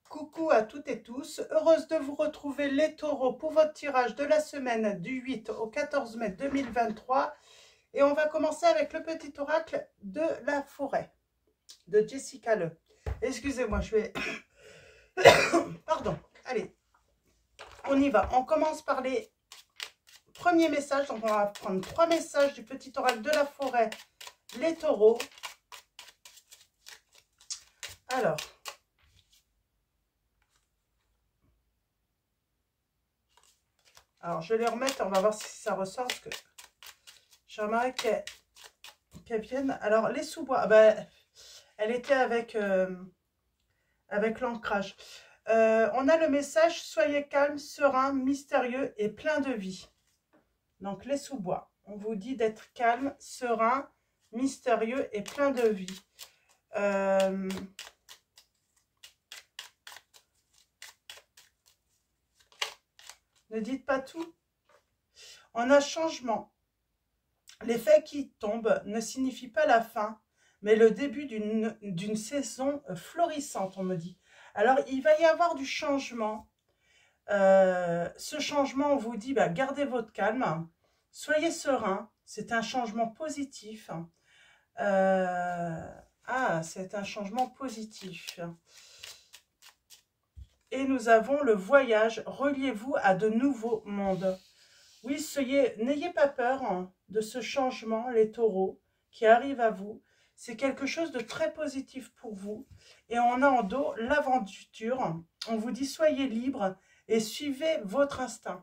Coucou à toutes et tous, heureuse de vous retrouver les taureaux pour votre tirage de la semaine du 8 au 14 mai 2023. Et on va commencer avec le petit oracle de la forêt de Jessica Le. Excusez-moi, je vais... Pardon, allez, on y va. On commence par les premiers messages. Donc on va prendre 3 messages du petit oracle de la forêt, les taureaux. Alors, je vais les remettre, on va voir si ça ressort, parce que j'aimerais qu'elles viennent. Alors, les sous-bois, ben, elle était avec l'ancrage. On a le message, soyez calme, serein, mystérieux et plein de vie. Donc, les sous-bois, on vous dit d'être calme, serein, mystérieux et plein de vie. Ne dites pas tout. On a changement. Les feuilles qui tombent ne signifient pas la fin, mais le début d'une saison florissante, on me dit. Alors, il va y avoir du changement. Ce changement, on vous dit, bah, gardez votre calme, soyez serein. C'est un changement positif. C'est un changement positif. Et nous avons le voyage. Reliez-vous à de nouveaux mondes. Oui, n'ayez pas peur de ce changement, les taureaux, qui arrive à vous. C'est quelque chose de très positif pour vous. Et on a en dos l'aventure. On vous dit, soyez libre et suivez votre instinct.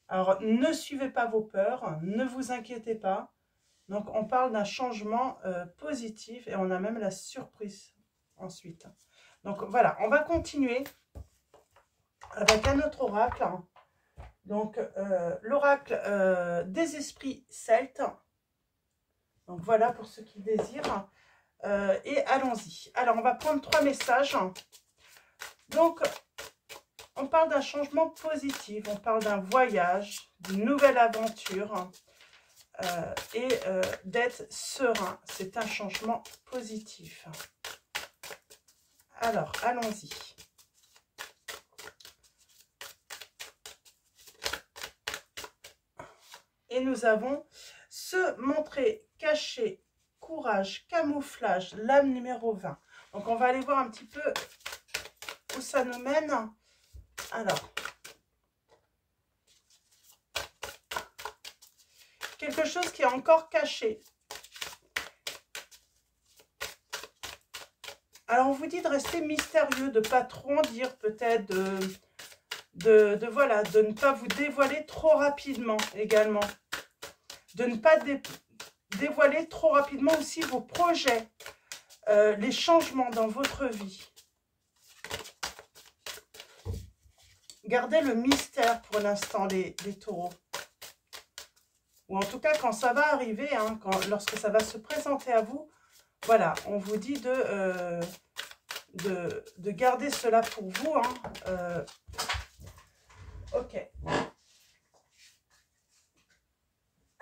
Alors, ne suivez pas vos peurs, ne vous inquiétez pas. Donc, on parle d'un changement positif et on a même la surprise ensuite. Donc, voilà, on va continuer avec un autre oracle. Donc, l'oracle des esprits celtes. Donc, voilà pour ceux qui désirent. Et allons-y. Alors, on va prendre 3 messages. Donc, on parle d'un changement positif. On parle d'un voyage, d'une nouvelle aventure. Et d'être serein. C'est un changement positif. Alors, allons-y. Et nous avons se montrer, cacher, courage, camouflage, l'âme numéro 20. Donc, on va aller voir un petit peu où ça nous mène. Alors, quelque chose qui est encore caché. Alors, on vous dit de rester mystérieux, de ne pas trop en dire, peut-être voilà, de ne pas vous dévoiler trop rapidement également. De ne pas dévoiler trop rapidement aussi vos projets, les changements dans votre vie. Gardez le mystère pour l'instant, les taureaux. Ou en tout cas, quand ça va arriver, hein, lorsque ça va se présenter à vous, voilà, on vous dit de garder cela pour vous. Hein, ok.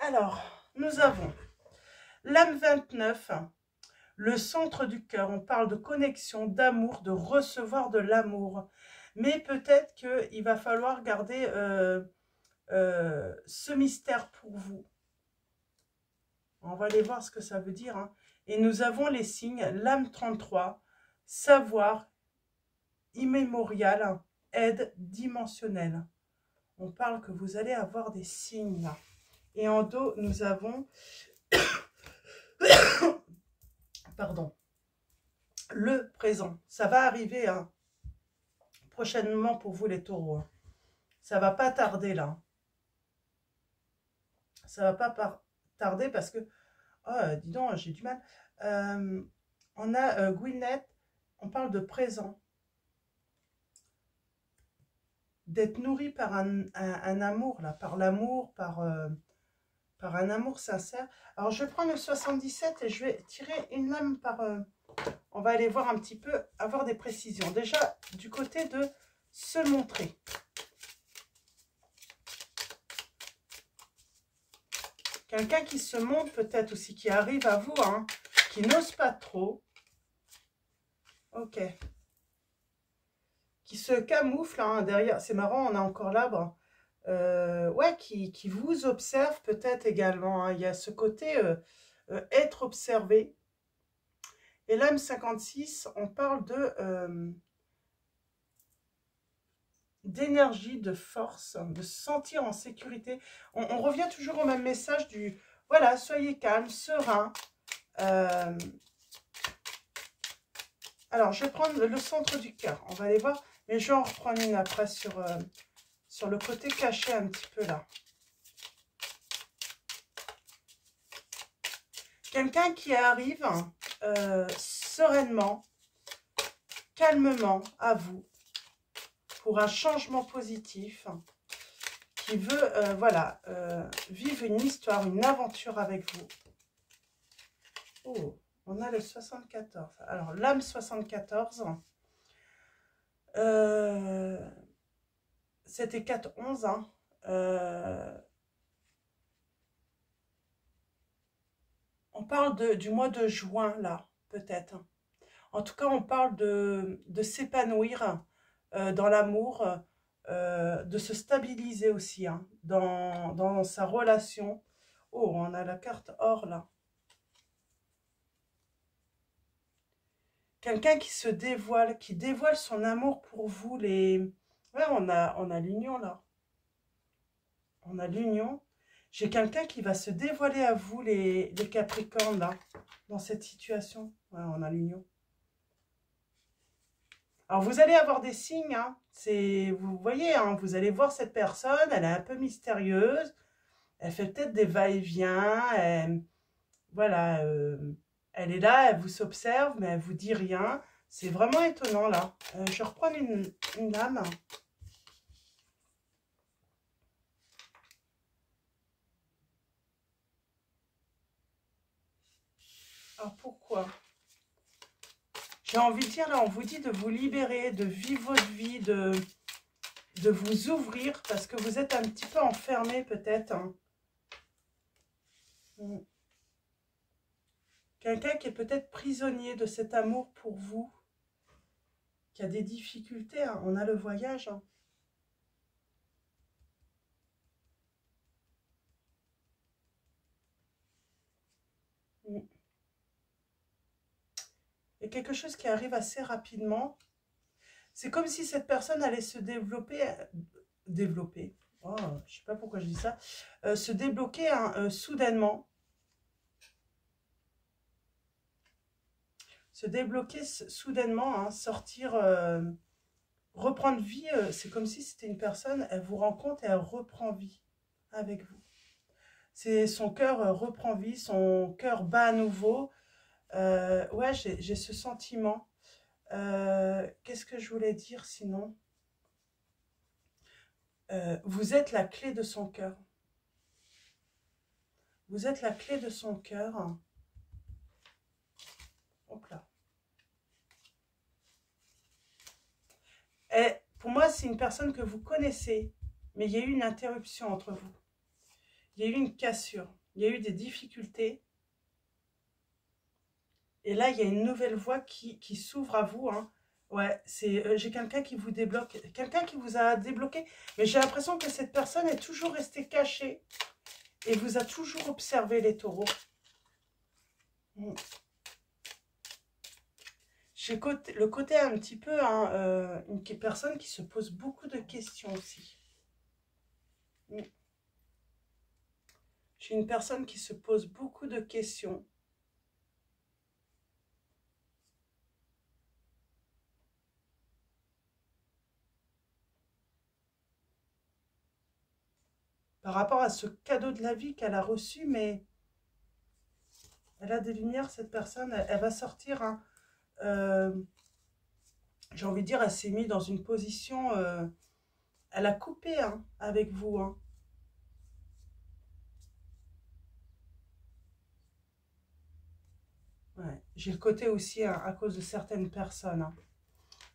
Alors, nous avons l'âme 29, le centre du cœur. On parle de connexion, d'amour, de recevoir de l'amour. Mais peut-être qu'il va falloir garder ce mystère pour vous. On va aller voir ce que ça veut dire. Hein. Et nous avons les signes, l'âme 33, savoir, immémorial, aide dimensionnelle. On parle que vous allez avoir des signes là. Et en dos, nous avons, pardon, le présent. Ça va arriver hein, prochainement pour vous les taureaux. Hein. Ça va pas tarder là. Ça va pas tarder parce que, oh, dis donc, j'ai du mal. On a Gwyneth, on parle de présent. D'être nourri par un amour, là, par l'amour, par un amour sincère. Alors, je vais prendre le 77 et je vais tirer une lame par... on va aller voir un petit peu, avoir des précisions. Déjà, du côté de se montrer. Quelqu'un qui se montre peut-être aussi, qui arrive à vous, hein, qui n'ose pas trop. Ok. qui se camoufle hein, derrière. C'est marrant, on a encore l'arbre. Ouais, qui vous observe peut-être également. Hein. Il y a ce côté être observé. Et l'âme 56, on parle d'énergie, de force, de se sentir en sécurité. On revient toujours au même message du, voilà, soyez calme, serein. Alors, je vais prendre le centre du cœur, on va aller voir, mais je vais en reprendre une après sur le côté caché un petit peu là. Quelqu'un qui arrive sereinement, calmement à vous, pour un changement positif, qui veut, voilà, vivre une histoire, une aventure avec vous. Oh, on a le 74. Alors, l'âme 74, c'était 4-11, hein. On parle du mois de juin, là, peut-être. En tout cas, on parle de s'épanouir dans l'amour, de se stabiliser aussi hein, dans sa relation. Oh, on a la carte or là. Quelqu'un qui se dévoile, qui dévoile son amour pour vous. Ouais, on a l'union là. On a l'union. J'ai quelqu'un qui va se dévoiler à vous, les Capricornes là, dans cette situation. Ouais, on a l'union. Alors, vous allez avoir des signes, hein. Vous voyez, hein, vous allez voir cette personne, elle est un peu mystérieuse, elle fait peut-être des va-et-vient, voilà, elle est là, elle vous observe, mais elle vous dit rien. C'est vraiment étonnant, là. Je reprends une âme. Alors, pourquoi? J'ai envie de dire, là, on vous dit de vous libérer, de vivre votre vie, de vous ouvrir, parce que vous êtes un petit peu enfermé, peut-être. Hein. Quelqu'un qui est peut-être prisonnier de cet amour pour vous, qui a des difficultés. Hein. On a le voyage. Hein. Il y a quelque chose qui arrive assez rapidement. C'est comme si cette personne allait se développer. Oh, je ne sais pas pourquoi je dis ça. Se débloquer hein, soudainement. Se débloquer soudainement, hein, sortir, reprendre vie. C'est comme si c'était une personne, elle vous rencontre et elle reprend vie avec vous. C'est son cœur reprend vie, son cœur bat à nouveau. Ouais, j'ai ce sentiment. Qu'est-ce que je voulais dire sinon? Vous êtes la clé de son cœur. Vous êtes la clé de son cœur. Hop là. Et pour moi, c'est une personne que vous connaissez, mais il y a eu une interruption entre vous. Il y a eu une cassure. Il y a eu des difficultés. Et là, il y a une nouvelle voie qui s'ouvre à vous. Hein. Ouais, j'ai quelqu'un qui vous débloque, quelqu'un qui vous a débloqué. Mais j'ai l'impression que cette personne est toujours restée cachée et vous a toujours observé les taureaux. J'ai le côté un petit peu, hein, une personne qui se pose beaucoup de questions aussi. J'ai une personne qui se pose beaucoup de questions. Par rapport à ce cadeau de la vie qu'elle a reçu, mais elle a des lumières, cette personne, elle va sortir. Hein, j'ai envie de dire, elle s'est mise dans une position, elle a coupé hein, avec vous. Hein. Ouais. J'ai le côté aussi hein, à cause de certaines personnes. Hein.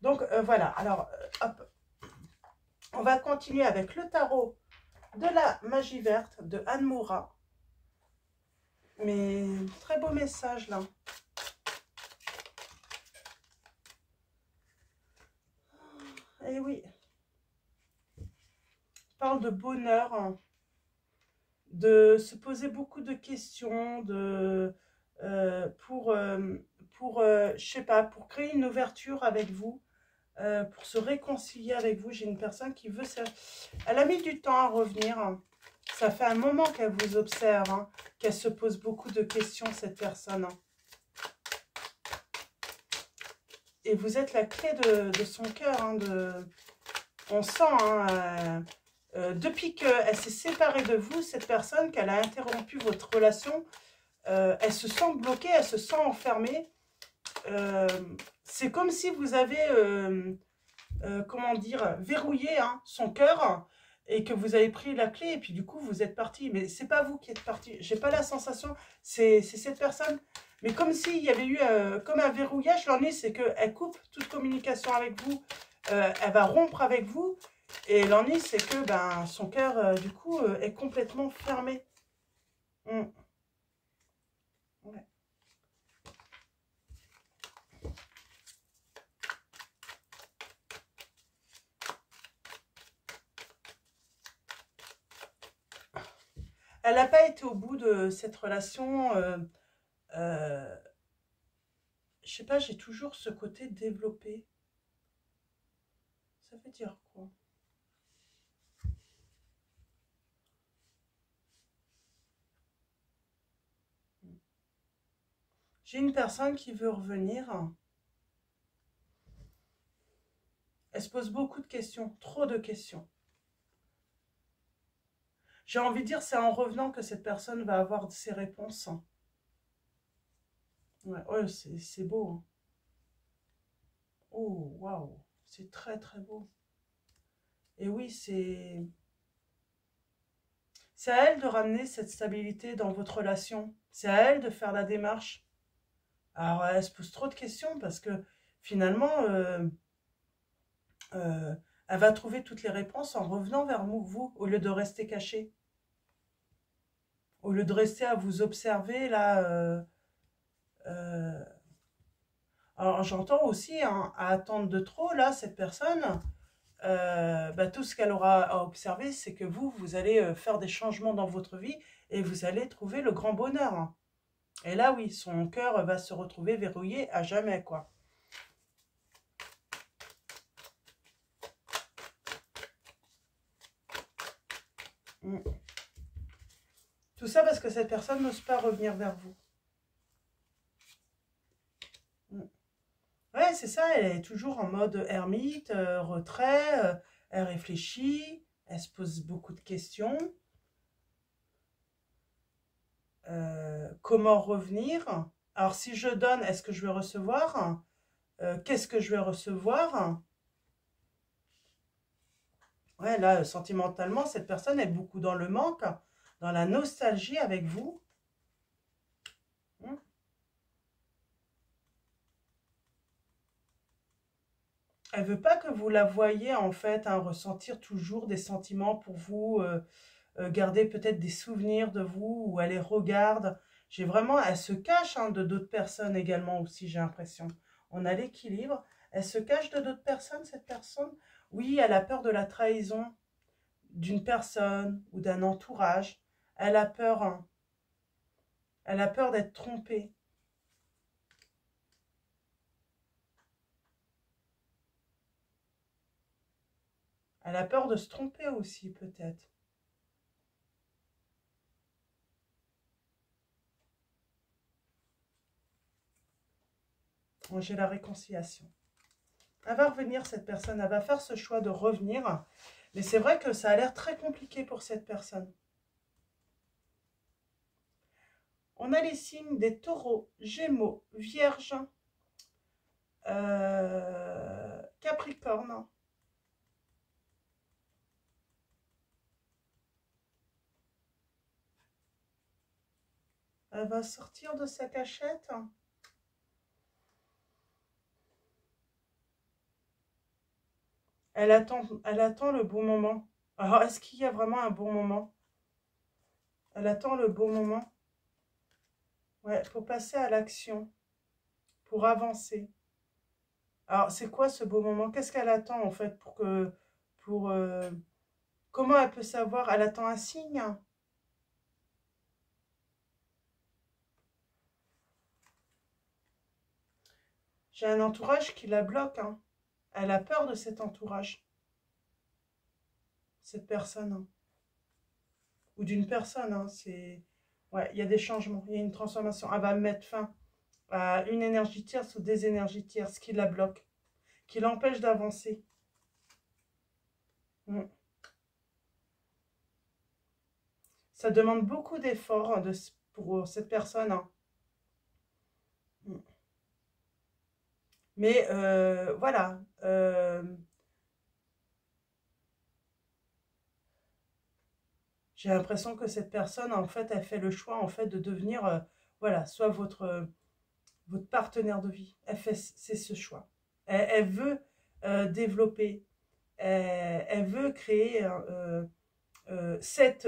Donc voilà, alors hop, on va continuer avec le tarot de la magie verte de Anne Moura. Mais très beau message là. oui. Parle de bonheur, hein, de se poser beaucoup de questions, je sais pas, pour créer une ouverture avec vous, pour se réconcilier avec vous. J'ai une personne qui veut ça. Elle a mis du temps à revenir, hein. Ça fait un moment qu'elle vous observe, hein, qu'elle se pose beaucoup de questions, cette personne, hein. Et vous êtes la clé de son cœur, hein, on sent, hein, depuis qu'elle s'est séparée de vous, cette personne, qu'elle a interrompu votre relation, elle se sent bloquée, elle se sent enfermée. C'est comme si vous avez, comment dire, verrouillé, hein, son cœur, et que vous avez pris la clé, et puis du coup, vous êtes parti. Mais c'est pas vous qui êtes parti. J'ai pas la sensation, c'est cette personne. Mais comme s'il y avait eu comme un verrouillage, l'ennui, c'est qu'elle coupe toute communication avec vous. Elle va rompre avec vous. Et l'ennui, c'est que ben, son cœur, du coup, est complètement fermé. Mm. Ouais. Elle n'a pas été au bout de cette relation. Je sais pas, j'ai toujours ce côté développé. Ça veut dire quoi? J'ai une personne qui veut revenir. Elle se pose beaucoup de questions, trop de questions. J'ai envie de dire, c'est en revenant que cette personne va avoir ses réponses. Ouais, ouais, c'est beau, hein. Oh, waouh, c'est très très beau. Et oui, c'est à elle de ramener cette stabilité dans votre relation. C'est à elle de faire la démarche. Alors, elle se pose trop de questions parce que finalement, euh, elle va trouver toutes les réponses en revenant vers vous, au lieu de rester cachée. Au lieu de rester à vous observer, là. Euh, alors, j'entends aussi, hein, à attendre de trop, là, cette personne. Bah, tout ce qu'elle aura à observer, c'est que vous allez faire des changements dans votre vie et vous allez trouver le grand bonheur, hein. Et là, oui, son cœur va se retrouver verrouillé à jamais, quoi. Mm. Tout ça parce que cette personne n'ose pas revenir vers vous. Mm. Ouais, c'est ça, elle est toujours en mode ermite, retrait, elle réfléchit, elle se pose beaucoup de questions. Comment revenir? Alors, si je donne, est-ce que je vais recevoir? Qu'est-ce que je vais recevoir? Ouais, là, sentimentalement, cette personne est beaucoup dans le manque, dans la nostalgie avec vous. Hmm. Elle veut pas que vous la voyiez, en fait, hein, ressentir toujours des sentiments pour vous, garder peut-être des souvenirs de vous, ou elle les regarde. J'ai vraiment, elle se cache, hein, de d'autres personnes également aussi, j'ai l'impression. On a l'équilibre. Elle se cache de d'autres personnes, cette personne. Oui, elle a peur de la trahison d'une personne ou d'un entourage. Elle a peur, hein. Elle a peur d'être trompée. Elle a peur de se tromper aussi, peut-être. Bon, j'ai la réconciliation. Elle va revenir, cette personne. Elle va faire ce choix de revenir. Mais c'est vrai que ça a l'air très compliqué pour cette personne. On a les signes des taureaux, gémeaux, vierges, capricorne. Elle va sortir de sa cachette. Elle attend le bon moment. Alors, est-ce qu'il y a vraiment un bon moment? Elle attend le bon moment. Ouais, pour passer à l'action, pour avancer. Alors, c'est quoi ce beau moment? Qu'est-ce qu'elle attend, en fait, pour, comment elle peut savoir? Elle attend un signe? J'ai un entourage qui la bloque, hein. Elle a peur de cet entourage, cette personne, hein. Ou d'une personne, hein. C'est... Ouais, il y a des changements, il y a une transformation. Elle va mettre fin à une énergie tierce ou des énergies tierces qui la bloquent, qui l'empêchent d'avancer. Mm. Ça demande beaucoup d'efforts hein, pour cette personne, hein. Mm. Mais voilà, j'ai l'impression que cette personne, en fait, elle fait le choix, en fait, de devenir, voilà, soit votre partenaire de vie. C'est ce choix. Elle veut développer, elle veut créer cette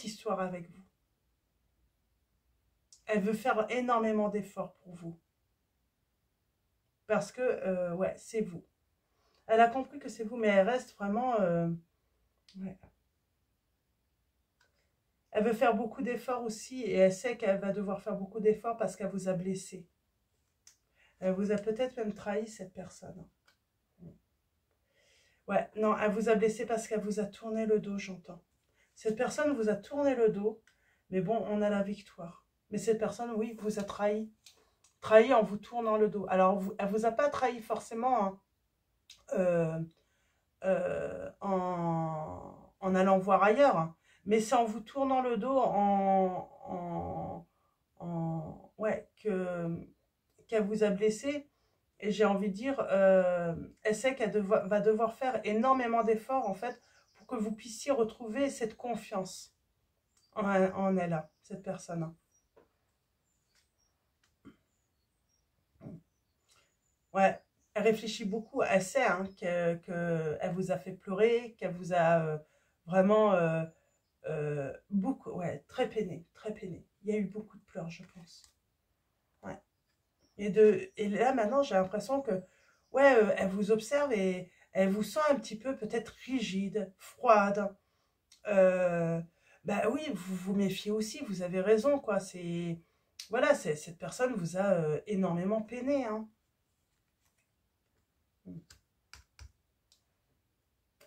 histoire avec vous. Elle veut faire énormément d'efforts pour vous. Parce que, ouais, c'est vous. Elle a compris que c'est vous, mais elle reste vraiment... ouais. Elle veut faire beaucoup d'efforts aussi, et elle sait qu'elle va devoir faire beaucoup d'efforts parce qu'elle vous a blessé. Elle vous a peut-être même trahi, cette personne. Ouais, non, elle vous a blessé parce qu'elle vous a tourné le dos, j'entends. Cette personne vous a tourné le dos, mais bon, on a la victoire. Mais cette personne, oui, vous a trahi. Trahi en vous tournant le dos. Alors, elle vous a pas trahi forcément hein, en allant voir ailleurs, hein, mais c'est en vous tournant le dos, ouais, qu'elle vous a blessé. Et j'ai envie de dire, elle sait qu'elle va devoir faire énormément d'efforts, en fait, pour que vous puissiez retrouver cette confiance en elle, hein, cette personne. Hein. Ouais, elle réfléchit beaucoup. Elle sait hein, qu'elle vous a fait pleurer, qu'elle vous a vraiment beaucoup, ouais, très peiné, très peiné. Il y a eu beaucoup de pleurs, je pense. Ouais. Et là, maintenant, j'ai l'impression que, ouais, elle vous observe et elle vous sent un petit peu peut-être rigide, froide. Euh, bah oui, vous vous méfiez aussi, vous avez raison, quoi. C'est, voilà, cette personne vous a énormément peiné, hein.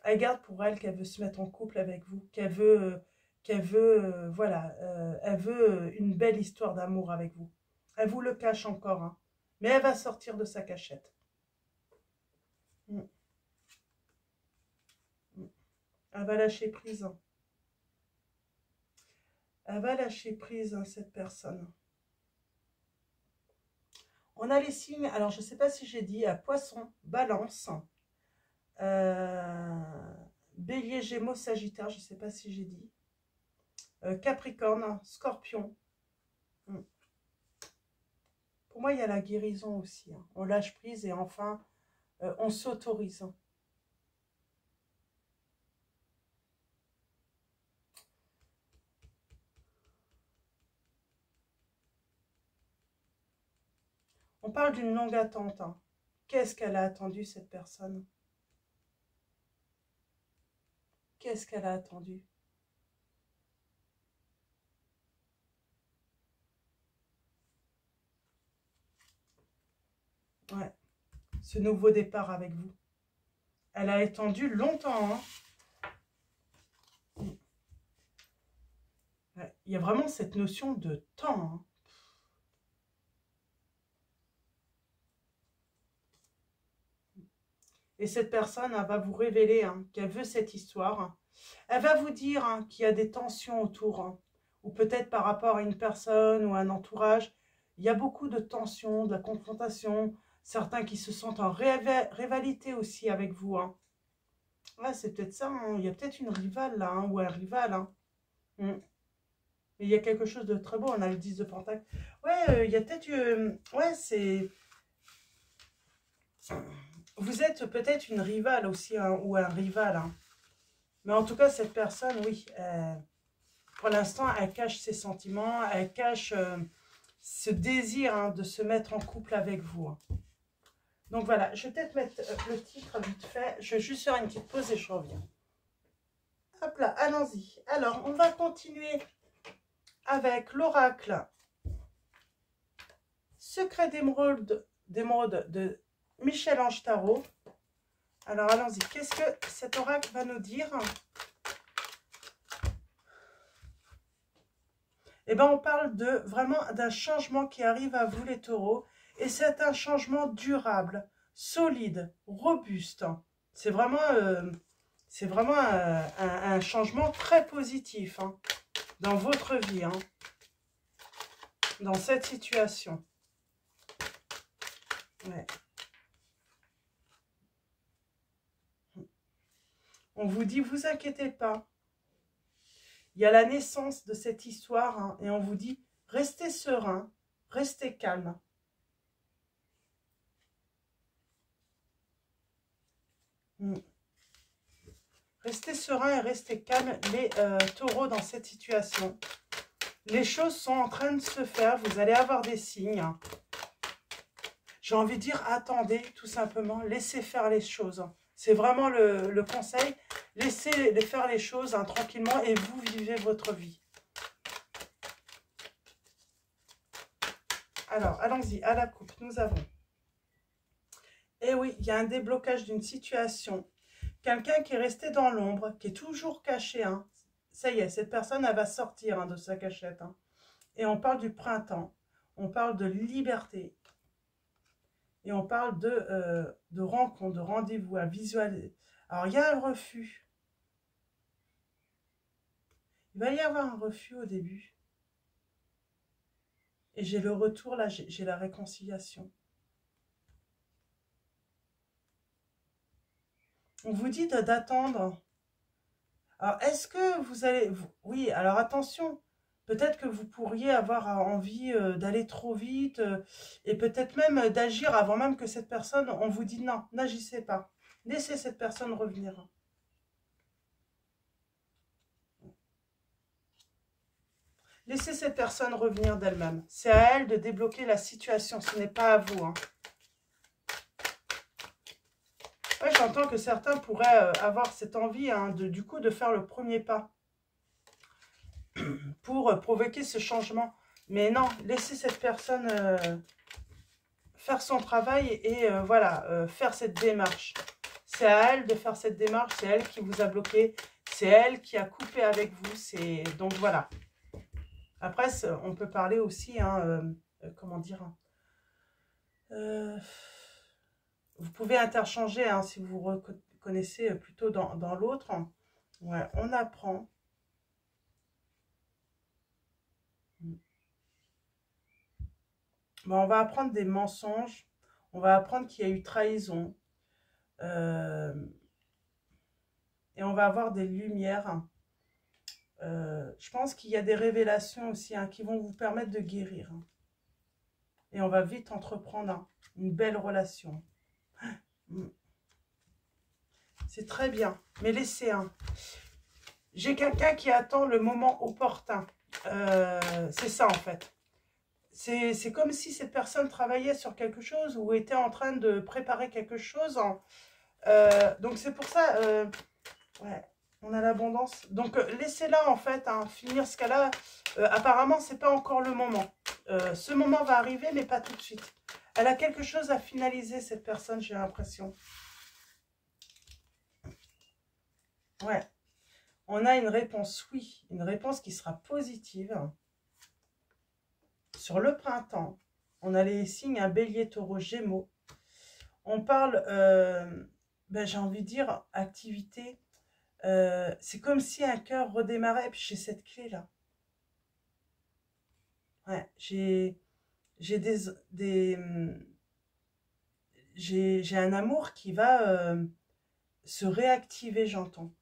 Elle garde pour elle qu'elle veut se mettre en couple avec vous, voilà, elle veut une belle histoire d'amour avec vous. Elle vous le cache encore, hein, mais elle va sortir de sa cachette. Mm, mm. Elle va lâcher prise. Hein. Elle va lâcher prise, hein, cette personne. On a les signes, alors je ne sais pas si j'ai dit, à Poisson, Balance, euh, Bélier, Gémeaux, Sagittaire, je ne sais pas si j'ai dit, Capricorne, Scorpion. Mm. Pour moi, il y a la guérison aussi. Hein. On lâche prise et enfin, on s'autorise. On parle d'une longue attente. Hein. Qu'est-ce qu'elle a attendu, cette personne? Qu'est-ce qu'elle a attendu? Ouais, ce nouveau départ avec vous. Elle a attendu longtemps. Hein. Ouais. Il y a vraiment cette notion de temps. Hein. Et cette personne elle va vous révéler hein, qu'elle veut cette histoire. Hein. Elle va vous dire hein, qu'il y a des tensions autour. Hein, ou peut-être par rapport à une personne ou un entourage. Il y a beaucoup de tensions, de la confrontation. Certains qui se sentent en rivalité aussi avec vous. Hein. Ouais, c'est peut-être ça. Hein. Il y a peut-être une rivale là, hein, ou un rival. Hein. Mm. Mais il y a quelque chose de très beau. On a le 10 de Pentacle. Ouais, il y a peut-être... ouais, c'est... Vous êtes peut-être une rivale aussi, hein, ou un rival. Hein. Mais en tout cas, cette personne, oui, pour l'instant, elle cache ses sentiments, elle cache ce désir hein, de se mettre en couple avec vous. Hein. Donc voilà, je vais peut-être mettre le titre vite fait. Je vais juste faire une petite pause et je reviens. Hop là, allons-y. Alors, on va continuer avec l'oracle Secret d'émeraude de Michel-Ange Tarot. Alors, allons-y. Qu'est-ce que cet oracle va nous dire? Eh bien, on parle vraiment d'un changement qui arrive à vous, les taureaux. Et c'est un changement durable, solide, robuste. C'est vraiment, un changement très positif hein, dans votre vie, hein, dans cette situation. Ouais. On vous dit, vous inquiétez pas. Il y a la naissance de cette histoire hein, et on vous dit, restez serein, restez calme. Restez serein et restez calme, les taureaux, dans cette situation. Les choses sont en train de se faire, vous allez avoir des signes. J'ai envie de dire, attendez, tout simplement, laissez faire les choses. C'est vraiment le conseil. Laissez faire les choses hein, tranquillement et vous vivez votre vie. Alors, allons-y, à la coupe, nous avons. Eh oui, il y a un déblocage d'une situation. Quelqu'un qui est resté dans l'ombre, qui est toujours caché. Hein. Ça y est, cette personne, elle va sortir hein, de sa cachette. Hein. Et on parle du printemps. On parle de liberté. Et on parle de rencontre, de rendez-vous, à visualiser. Alors, il y a un refus. Il va y avoir un refus au début. Et j'ai le retour, là, j'ai la réconciliation. On vous dit d'attendre. Alors, est-ce que vous allez... Oui, alors attention. Peut-être que vous pourriez avoir envie d'aller trop vite et peut-être même d'agir avant même que cette personne... On vous dit non, n'agissez pas. Laissez cette personne revenir. Laissez cette personne revenir d'elle-même. C'est à elle de débloquer la situation, ce n'est pas à vous. Hein. Ouais, j'entends que certains pourraient avoir cette envie, hein, du coup, de faire le premier pas pour provoquer ce changement. Mais non, laissez cette personne faire son travail et voilà, faire cette démarche. C'est à elle de faire cette démarche, c'est elle qui vous a bloqué, c'est elle qui a coupé avec vous. Donc voilà. Après, on peut parler aussi, hein, comment dire, vous pouvez interchanger hein, si vous reconnaissez plutôt dans l'autre. Ouais, on apprend. Bon, on va apprendre des mensonges. On va apprendre qu'il y a eu trahison. Et on va avoir des lumières. Je pense qu'il y a des révélations aussi hein, qui vont vous permettre de guérir. Et on va vite entreprendre hein, une belle relation. C'est très bien. Mais laissez un. J'ai quelqu'un qui attend le moment opportun. C'est ça en fait. C'est comme si cette personne travaillait sur quelque chose ou était en train de préparer quelque chose. Donc c'est pour ça, ouais, on a l'abondance. Donc laissez-la en fait hein, finir ce cas-là. Apparemment, c'est pas encore le moment. Ce moment va arriver, mais pas tout de suite. Elle a quelque chose à finaliser, cette personne, j'ai l'impression. Ouais. On a une réponse, oui. Une réponse qui sera positive. Sur le printemps, on a les signes, un bélier, taureau, gémeaux. On parle, ben, j'ai envie de dire, activité. C'est comme si un cœur redémarrait. Et puis j'ai cette clé-là. Ouais, j'ai j'ai un amour qui va se réactiver, j'entends,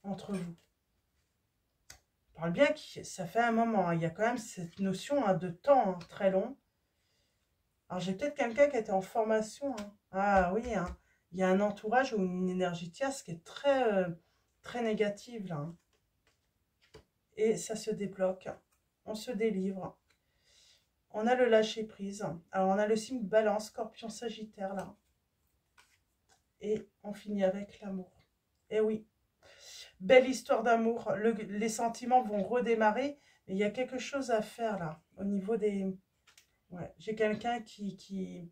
entre vous. Je parle bien que ça fait un moment. Hein, il y a quand même cette notion hein, de temps hein, très long. Alors, j'ai peut-être quelqu'un qui était en formation. Hein. Ah oui, hein. Il y a un entourage ou une énergie tierce qui est très négative, là. Hein. Et ça se débloque. On se délivre. On a le lâcher-prise. Alors, on a le signe balance, scorpion, sagittaire, là. Et on finit avec l'amour. Et oui, belle histoire d'amour. Les sentiments vont redémarrer. Mais il y a quelque chose à faire là. Au niveau des... Ouais, j'ai quelqu'un qui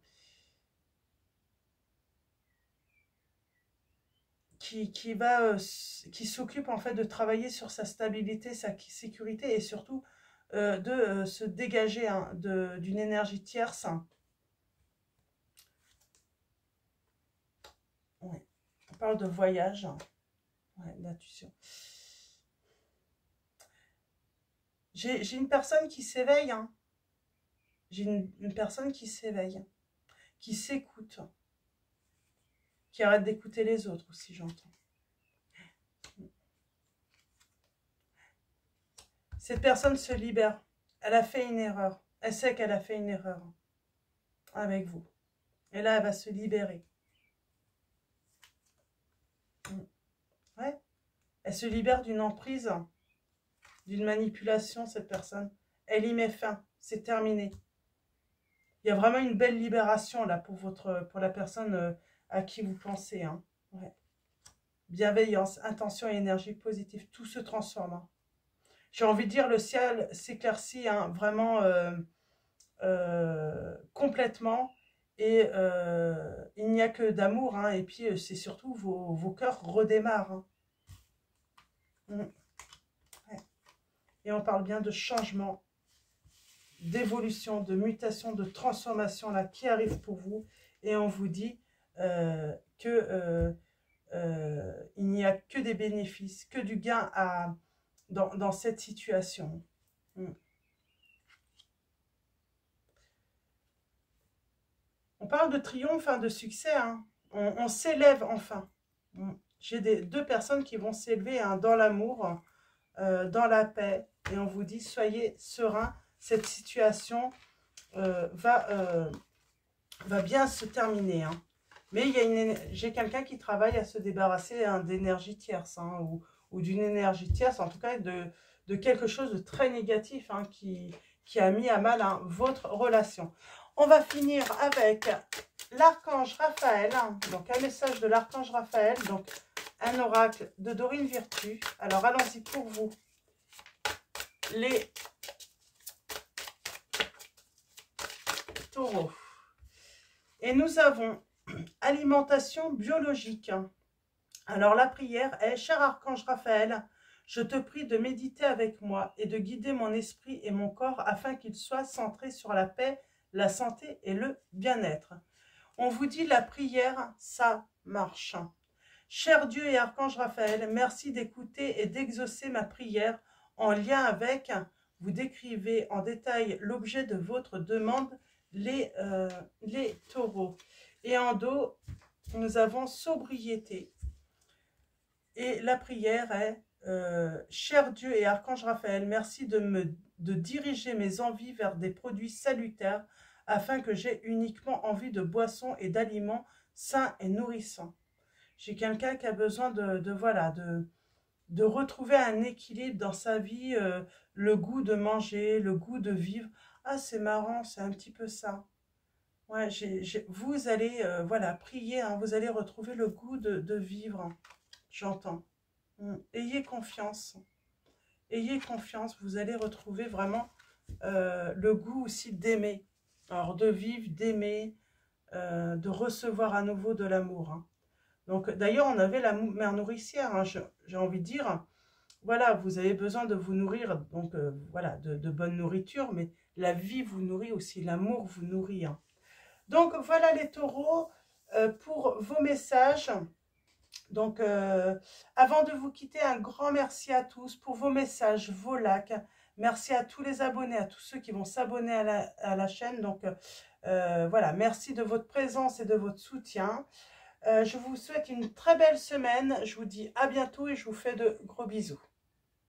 s'occupe en fait de travailler sur sa stabilité, sa sécurité et surtout de se dégager hein, d'une énergie tierce. Ouais. On parle de voyage, hein. Ouais, d'intuition. J'ai une personne qui s'éveille, hein. J'ai une personne qui s'éveille, qui s'écoute, qui arrête d'écouter les autres aussi, j'entends. Cette personne se libère. Elle a fait une erreur. Elle sait qu'elle a fait une erreur avec vous. Et là, elle va se libérer. Ouais. Elle se libère d'une emprise, d'une manipulation, cette personne. Elle y met fin. C'est terminé. Il y a vraiment une belle libération là pour la personne à qui vous pensez. Hein. Ouais. Bienveillance, intention et énergie positive, tout se transforme. Hein. J'ai envie de dire, le ciel s'éclaircit hein, vraiment complètement. Et il n'y a que d'amour. Hein, et puis, c'est surtout vos cœurs redémarrent. Hein. Ouais. Et on parle bien de changement, d'évolution, de mutation, de transformation là qui arrive pour vous. Et on vous dit que il n'y a que des bénéfices, que du gain dans cette situation. On parle de triomphe, hein, de succès. Hein. On s'élève enfin. J'ai deux personnes qui vont s'élever hein, dans l'amour, dans la paix. Et on vous dit, soyez serein. Cette situation va bien se terminer. Hein. Mais j'ai quelqu'un qui travaille à se débarrasser hein, d'énergie tierce. Hein, ou d'une énergie tierce, en tout cas de quelque chose de très négatif hein, qui a mis à mal hein, votre relation. On va finir avec l'archange Raphaël, donc un message de l'archange Raphaël, donc un oracle de Dorine Virtue. Alors allons-y pour vous, les taureaux. Et nous avons alimentation biologique. Alors la prière est, cher archange Raphaël, je te prie de méditer avec moi et de guider mon esprit et mon corps afin qu'il soit centré sur la paix, la santé et le bien-être. On vous dit la prière, ça marche. Cher Dieu et archange Raphaël, merci d'écouter et d'exaucer ma prière en lien avec, vous décrivez en détail l'objet de votre demande, les taureaux. Et en dos, nous avons sobriété. Et la prière est, cher Dieu et archange Raphaël, merci de diriger mes envies vers des produits salutaires afin que j'aie uniquement envie de boissons et d'aliments sains et nourrissants. J'ai quelqu'un qui a besoin de retrouver un équilibre dans sa vie, le goût de manger, le goût de vivre. Ah, c'est marrant, c'est un petit peu ça. Ouais, vous allez prier, hein, vous allez retrouver le goût de vivre. J'entends. Ayez confiance. Ayez confiance, vous allez retrouver vraiment le goût aussi d'aimer. Alors, de vivre, d'aimer, de recevoir à nouveau de l'amour. Hein. Donc, d'ailleurs, on avait la mère nourricière, hein, j'ai envie de dire. Voilà, vous avez besoin de vous nourrir, donc voilà, de bonne nourriture, mais la vie vous nourrit aussi, l'amour vous nourrit. Hein. Donc, voilà les taureaux pour vos messages. Donc, avant de vous quitter, un grand merci à tous pour vos messages, vos likes. Merci à tous les abonnés, à tous ceux qui vont s'abonner à la chaîne. Donc, voilà, merci de votre présence et de votre soutien. Je vous souhaite une très belle semaine. Je vous dis à bientôt et je vous fais de gros bisous.